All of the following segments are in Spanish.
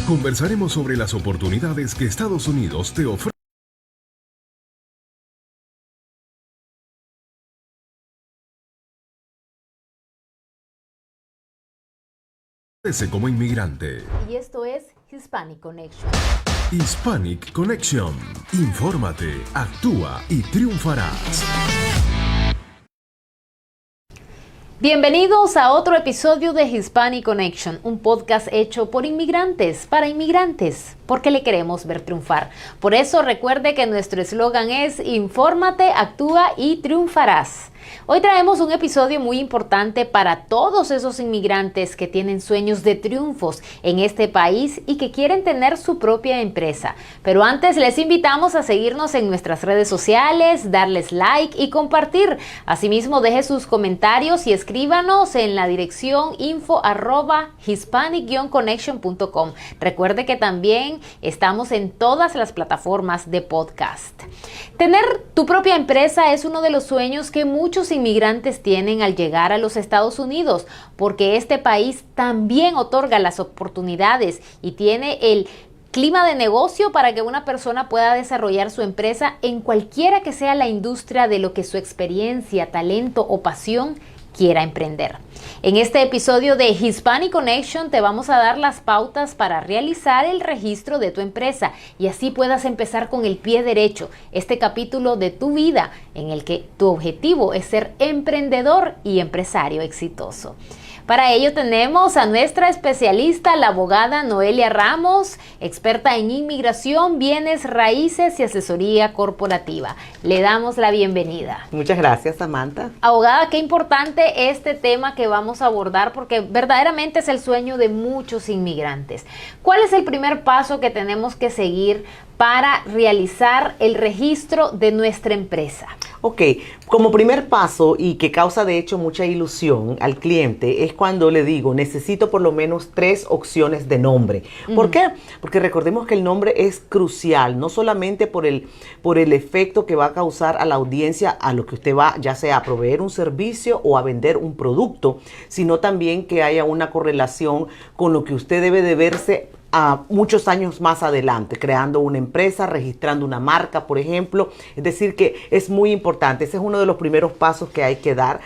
Conversaremos sobre las oportunidades que Estados Unidos te ofrece como inmigrante. Y esto es Hispanic Connection. Hispanic Connection. Infórmate, actúa y triunfarás. Bienvenidos a otro episodio de Hispanic Connection, un podcast hecho por inmigrantes, para inmigrantes, porque le queremos ver triunfar. Por eso recuerde que nuestro eslogan es Infórmate, actúa y triunfarás. Hoy traemos un episodio muy importante para todos esos inmigrantes que tienen sueños de triunfos en este país y que quieren tener su propia empresa. Pero antes les invitamos a seguirnos en nuestras redes sociales, darles like y compartir. Asimismo, deje sus comentarios y escríbanos en la dirección info@hispanic-connection.com. Recuerde que también estamos en todas las plataformas de podcast. Tener tu propia empresa es uno de los sueños que muchos inmigrantes tienen al llegar a los Estados Unidos, porque este país también otorga las oportunidades y tiene el clima de negocio para que una persona pueda desarrollar su empresa en cualquiera que sea la industria de lo que su experiencia, talento o pasión quiera emprender. En este episodio de Hispanic Connection te vamos a dar las pautas para realizar el registro de tu empresa y así puedas empezar con el pie derecho este capítulo de tu vida en el que tu objetivo es ser emprendedor y empresario exitoso. Para ello tenemos a nuestra especialista, la abogada Noelia Ramos, experta en inmigración, bienes raíces y asesoría corporativa. Le damos la bienvenida. Muchas gracias, Samantha. Abogada, qué importante este tema que vamos a abordar porque verdaderamente es el sueño de muchos inmigrantes. ¿Cuál es el primer paso que tenemos que seguir para realizar el registro de nuestra empresa? Ok, como primer paso y que causa de hecho mucha ilusión al cliente es cuando le digo necesito por lo menos 3 opciones de nombre. ¿Por qué? Porque recordemos que el nombre es crucial, no solamente por el efecto que va a causar a la audiencia a lo que usted va ya sea a proveer un servicio o a vender un producto, sino también que haya una correlación con lo que usted debe de verse a muchos años más adelante, creando una empresa, registrando una marca, por ejemplo. Es decir, que es muy importante. Ese es uno de los primeros pasos que hay que dar.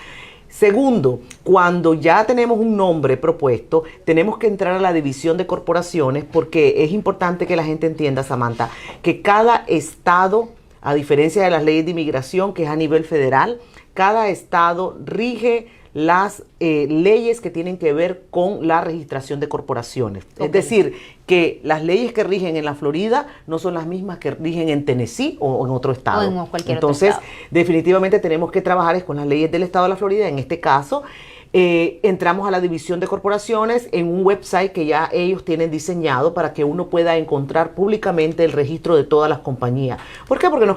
Segundo, cuando ya tenemos un nombre propuesto, tenemos que entrar a la división de corporaciones porque es importante que la gente entienda, Samantha, que cada estado, a diferencia de las leyes de inmigración, que es a nivel federal, cada estado rige las leyes que tienen que ver con la registración de corporaciones. Okay. Es decir, que las leyes que rigen en la Florida no son las mismas que rigen en Tennessee o en otro estado. O en cualquier Entonces, otro estado. Definitivamente tenemos que trabajar con las leyes del estado de la Florida. En este caso, entramos a la división de corporaciones en un website que ya ellos tienen diseñado para que uno pueda encontrar públicamente el registro de todas las compañías. ¿Por qué? Porque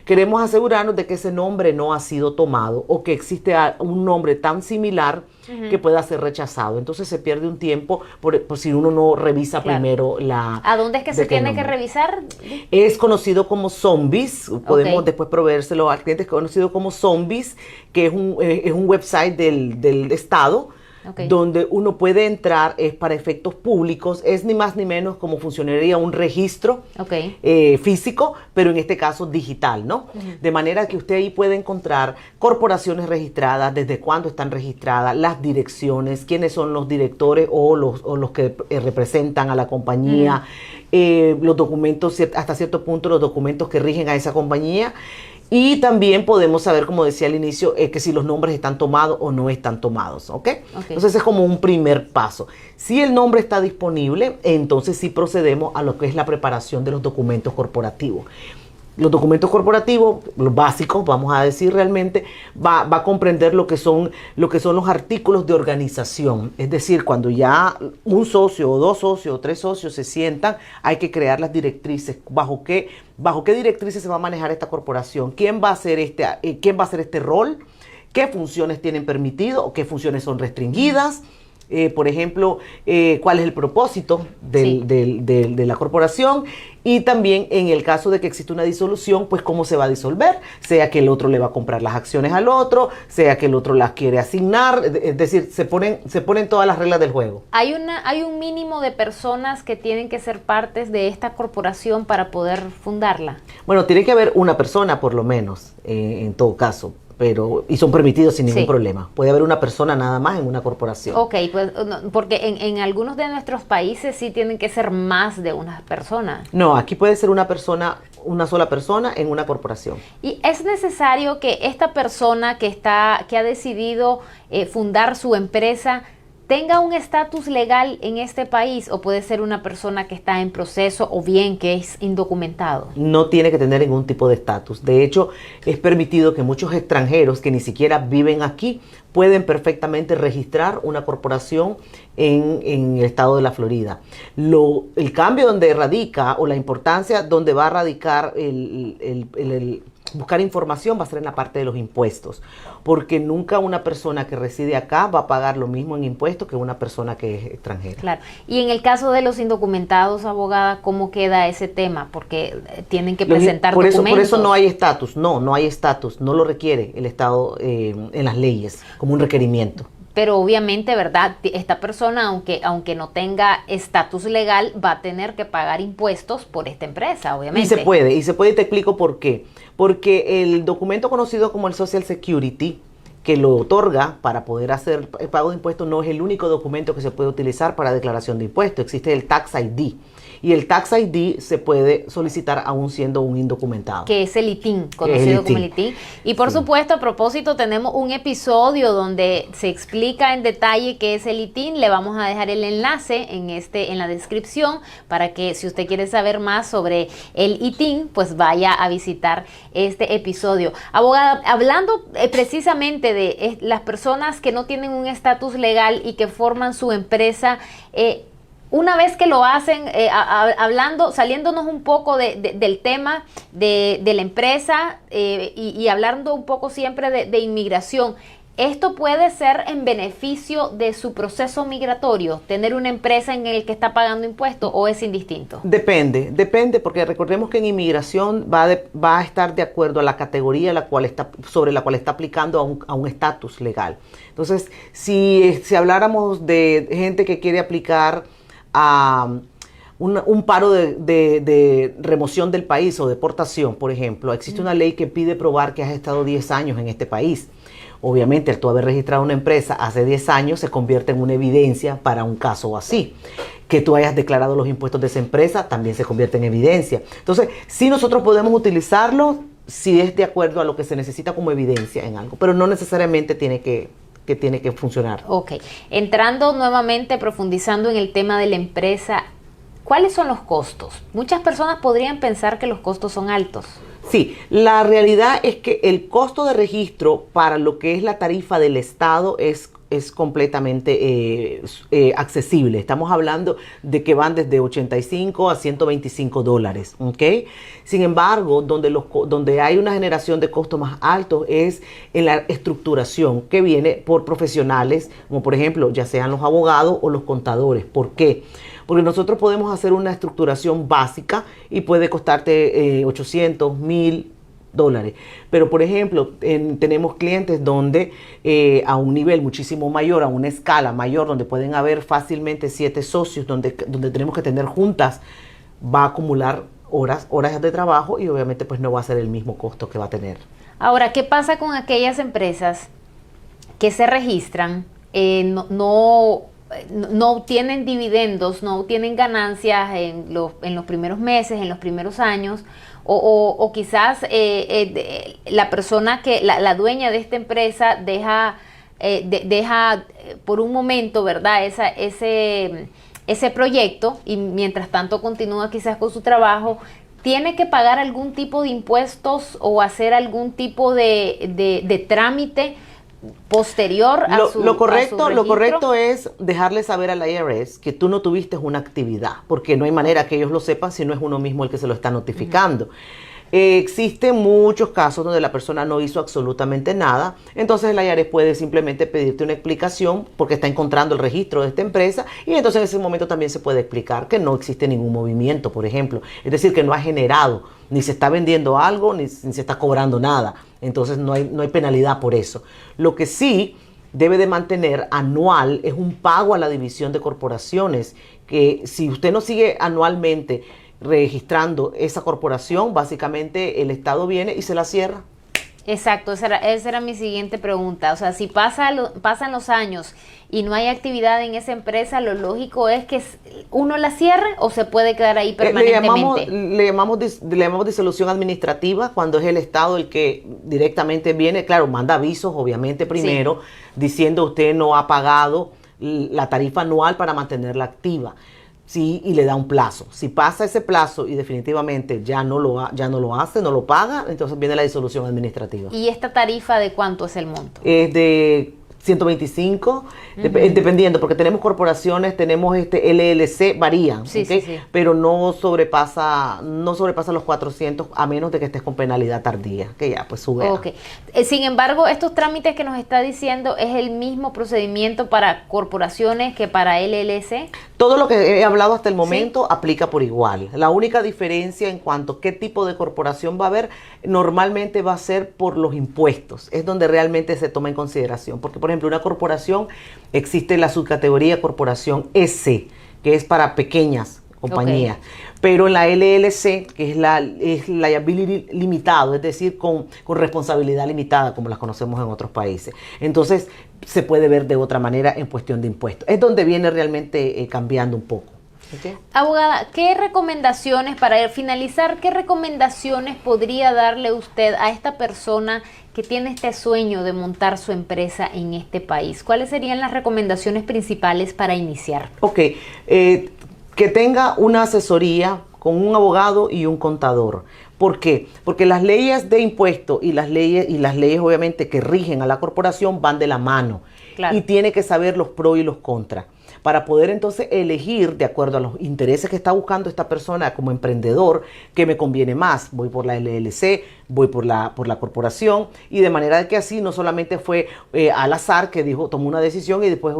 queremos asegurarnos de que ese nombre no ha sido tomado o que existe un nombre tan similar que pueda ser rechazado. Entonces se pierde un tiempo por si uno no revisa primero la... ¿A dónde es que se tiene que revisar? Es conocido como Zombies. Podemos después proveérselo al cliente. Es conocido como Zombies, que es un website del estado. Okay. Donde uno puede entrar es para efectos públicos, es ni más ni menos como funcionaría un registro físico, pero en este caso digital, ¿no? De manera que usted ahí puede encontrar corporaciones registradas, desde cuándo están registradas, las direcciones, quiénes son los directores o los que representan a la compañía, los documentos, hasta cierto punto los documentos que rigen a esa compañía. Y también podemos saber, como decía al inicio, que si los nombres están tomados o no están tomados, ¿ok? Entonces es como un primer paso. Si el nombre está disponible, entonces sí procedemos a lo que es la preparación de los documentos corporativos. Los documentos corporativos, los básicos, vamos a decir realmente, va a comprender lo que son los artículos de organización. Es decir, cuando ya un socio o 2 socios o 3 socios se sientan, hay que crear las directrices. ¿Bajo qué directrices se va a manejar esta corporación? ¿Quién va a hacer este rol? ¿Qué funciones tienen permitido o qué funciones son restringidas? por ejemplo, cuál es el propósito de la corporación, y también en el caso de que exista una disolución, pues cómo se va a disolver, sea que el otro le va a comprar las acciones al otro, sea que el otro las quiere asignar, es decir, se ponen todas las reglas del juego. ¿Hay un mínimo de personas que tienen que ser partes de esta corporación para poder fundarla? Bueno, tiene que haber una persona por lo menos, en todo caso. Y son permitidos sin ningún problema. Puede haber una persona nada más en una corporación. Ok, pues porque en algunos de nuestros países sí tienen que ser más de una persona. No, aquí puede ser una sola persona en una corporación. ¿Y es necesario que esta persona que ha decidido fundar su empresa tenga un estatus legal en este país, o puede ser una persona que está en proceso o bien que es indocumentado? No tiene que tener ningún tipo de estatus. De hecho, es permitido que muchos extranjeros que ni siquiera viven aquí pueden perfectamente registrar una corporación en el estado de la Florida. El cambio donde radica, o la importancia donde va a radicar el buscar información, va a ser en la parte de los impuestos, porque nunca una persona que reside acá va a pagar lo mismo en impuestos que una persona que es extranjera. Claro. Y en el caso de los indocumentados, abogada, ¿cómo queda ese tema? Porque tienen que presentar documentos. Por eso no hay estatus, no hay estatus, no lo requiere el Estado en las leyes como un requerimiento. Pero obviamente, ¿verdad? Esta persona, aunque no tenga estatus legal, va a tener que pagar impuestos por esta empresa, obviamente. Y se puede, y te explico por qué. Porque el documento conocido como el Social Security, que lo otorga para poder hacer el pago de impuestos, no es el único documento que se puede utilizar para declaración de impuestos. Existe el Tax ID. Y el Tax ID se puede solicitar aún siendo un indocumentado. Que es el ITIN, conocido como el ITIN. Y por supuesto, a propósito, tenemos un episodio donde se explica en detalle qué es el ITIN. Le vamos a dejar el enlace en la descripción para que, si usted quiere saber más sobre el ITIN, pues vaya a visitar este episodio. Abogada, hablando precisamente de las personas que no tienen un estatus legal y que forman su empresa, una vez que lo hacen, saliéndonos un poco del tema de la empresa y hablando un poco siempre de inmigración, ¿esto puede ser en beneficio de su proceso migratorio, tener una empresa en el que está pagando impuestos, o es indistinto? Depende, porque recordemos que en inmigración va a estar de acuerdo a la categoría sobre la cual está aplicando a un estatus legal. Entonces, si habláramos de gente que quiere aplicar a un paro de remoción del país o deportación, por ejemplo, existe una ley que pide probar que has estado 10 años en este país. Obviamente, el tú haber registrado una empresa hace 10 años se convierte en una evidencia para un caso así. Que tú hayas declarado los impuestos de esa empresa también se convierte en evidencia. Entonces, sí, nosotros podemos utilizarlo si es de acuerdo a lo que se necesita como evidencia en algo, pero no necesariamente tiene que funcionar. Ok, entrando nuevamente, profundizando en el tema de la empresa, ¿cuáles son los costos? Muchas personas podrían pensar que los costos son altos. Sí, la realidad es que el costo de registro para lo que es la tarifa del Estado es completamente accesible. Estamos hablando de que van desde $85 a $125, ¿ok? Sin embargo, donde hay una generación de costos más altos es en la estructuración que viene por profesionales, como por ejemplo, ya sean los abogados o los contadores. ¿Por qué? Porque nosotros podemos hacer una estructuración básica y puede costarte $800, $1,000. Pero, por ejemplo, tenemos clientes donde a un nivel muchísimo mayor, a una escala mayor, donde pueden haber fácilmente 7 socios, donde tenemos que tener juntas, va a acumular horas de trabajo y obviamente pues no va a ser el mismo costo que va a tener. Ahora, ¿qué pasa con aquellas empresas que se registran, no obtienen dividendos, no obtienen ganancias en los primeros meses, en los primeros años, o quizás la persona la dueña de esta empresa deja por un momento, ¿verdad?, ese proyecto, y mientras tanto continúa quizás con su trabajo? ¿Tiene que pagar algún tipo de impuestos o hacer algún tipo de trámite posterior a su lo correcto registro? es dejarle saber al IRS que tú no tuviste una actividad, porque no hay manera que ellos lo sepan si no es uno mismo el que se lo está notificando. Existen muchos casos donde la persona no hizo absolutamente nada, entonces el IRS puede simplemente pedirte una explicación porque está encontrando el registro de esta empresa y entonces en ese momento también se puede explicar que no existe ningún movimiento, por ejemplo, es decir, que no ha generado, ni se está vendiendo algo, ni se está cobrando nada, entonces no hay penalidad por eso. Lo que sí debe de mantener anual es un pago a la división de corporaciones, que si usted no sigue anualmente registrando esa corporación, básicamente el Estado viene y se la cierra. Exacto, esa era mi siguiente pregunta. O sea, si pasan los años y no hay actividad en esa empresa, lo lógico es que uno la cierre o se puede quedar ahí permanentemente. Le llamamos disolución administrativa cuando es el Estado el que directamente viene, claro, manda avisos obviamente primero, diciendo usted no ha pagado la tarifa anual para mantenerla activa. Sí, y le da un plazo. Si pasa ese plazo y definitivamente ya no lo hace, no lo paga, entonces viene la disolución administrativa. ¿Y esta tarifa de cuánto es el monto? Es de 125, dependiendo, porque tenemos corporaciones, tenemos LLC, varían, ¿okay? Pero no sobrepasa los 400 a menos de que estés con penalidad tardía, que ya pues sube. Okay. Sin embargo, estos trámites que nos está diciendo, ¿es el mismo procedimiento para corporaciones que para LLC? Todo lo que he hablado hasta el momento aplica por igual. La única diferencia en cuanto a qué tipo de corporación va a haber, normalmente va a ser por los impuestos. Es donde realmente se toma en consideración. Porque, por ejemplo, una corporación, existe la subcategoría corporación S, que es para pequeñas compañías. Pero en la LLC, que es liability limitado, es decir, con responsabilidad limitada, como las conocemos en otros países. Entonces, se puede ver de otra manera en cuestión de impuestos. Es donde viene realmente cambiando un poco. Okay. Abogada, ¿qué recomendaciones, para finalizar, qué recomendaciones podría darle usted a esta persona que tiene este sueño de montar su empresa en este país? ¿Cuáles serían las recomendaciones principales para iniciar? Ok, que tenga una asesoría con un abogado y un contador. ¿Por qué? Porque las leyes de impuestos y las leyes obviamente que rigen a la corporación van de la mano. Claro. Y tiene que saber los pros y los contras para poder entonces elegir de acuerdo a los intereses que está buscando esta persona como emprendedor, qué me conviene más. Voy por la LLC, voy por la corporación, y de manera que así no solamente fue al azar que tomó una decisión y después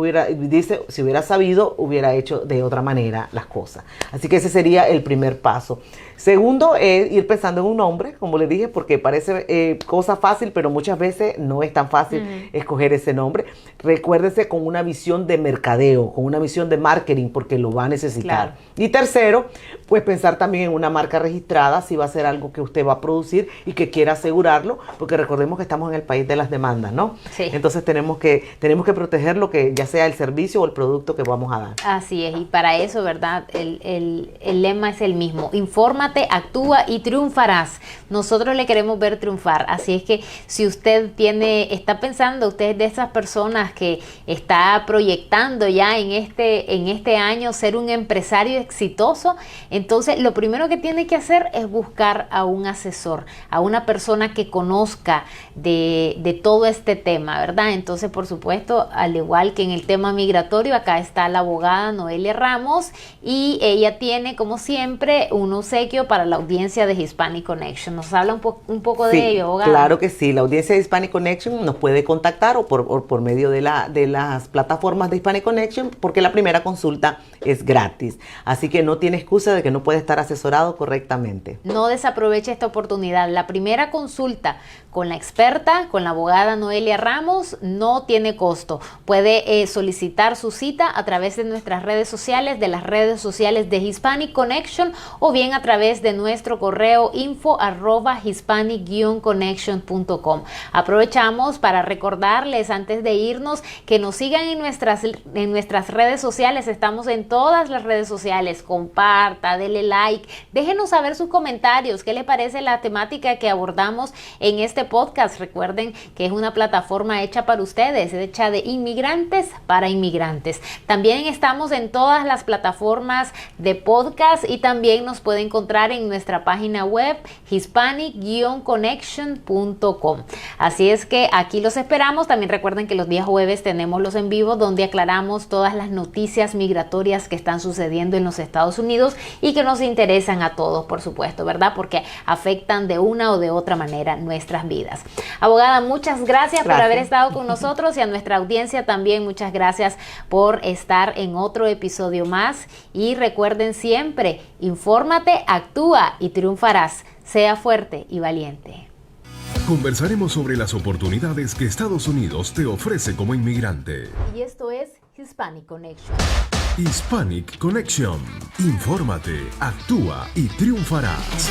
si hubiera sabido, hubiera hecho de otra manera las cosas. Así que ese sería el primer paso. Segundo es ir pensando en un nombre, como le dije, porque parece cosa fácil, pero muchas veces no es tan fácil escoger ese nombre. Recuérdese con una visión de mercadeo, con una visión de marketing, porque lo va a necesitar. Claro. Y tercero, pues pensar también en una marca registrada, si va a ser algo que usted va a producir y que quiera asegurarlo, porque recordemos que estamos en el país de las demandas, ¿no? Sí. Entonces tenemos que proteger lo que ya sea el servicio o el producto que vamos a dar. Así es, y para eso, ¿verdad? El lema es el mismo: infórmate, actúa y triunfarás. Nosotros le queremos ver triunfar, así es que si usted está pensando, usted es de esas personas que está proyectando ya en este año ser un empresario exitoso, entonces lo primero que tiene que hacer es buscar a un asesor, a una persona que conozca de todo este tema, ¿verdad? Entonces, por supuesto, al igual que en el tema migratorio, acá está la abogada Noelia Ramos, y ella tiene, como siempre, un obsequio para la audiencia de Hispanic Connection. ¿Nos habla un poco de ello, abogada? Claro que sí. La audiencia de Hispanic Connection nos puede contactar o por medio de las plataformas de Hispanic Connection, porque la primera consulta es gratis. Así que no tiene excusa de que no puede estar asesorado correctamente. No desaproveche esta oportunidad. La primera consulta con la experta, con la abogada Noelia Ramos, no tiene costo. Puede solicitar su cita a través de nuestras redes sociales, de las redes sociales de Hispanic Connection, o bien a través de nuestro correo info@hispanic-connection.com. Aprovechamos para recordarles antes de irnos que nos sigan en nuestras redes sociales. Estamos en todas las redes sociales. Comparta, dele like, déjenos saber sus comentarios, qué le parece la temática que que abordamos en este podcast. Recuerden que es una plataforma hecha para ustedes, hecha de inmigrantes para inmigrantes. También estamos en todas las plataformas de podcast y también nos puede encontrar en nuestra página web hispanic-connection.com. Así es que aquí los esperamos. También recuerden que los días jueves tenemos los en vivo donde aclaramos todas las noticias migratorias que están sucediendo en los Estados Unidos y que nos interesan a todos, por supuesto, ¿verdad? Porque afectan de una o de otra manera nuestras vidas. Abogada, muchas gracias por haber estado con nosotros y a nuestra audiencia también muchas gracias por estar en otro episodio más. Y recuerden siempre, infórmate, actúa y triunfarás. Sea fuerte y valiente. Conversaremos sobre las oportunidades que Estados Unidos te ofrece como inmigrante. Y esto es Hispanic Connection. Hispanic Connection. Infórmate, actúa y triunfarás.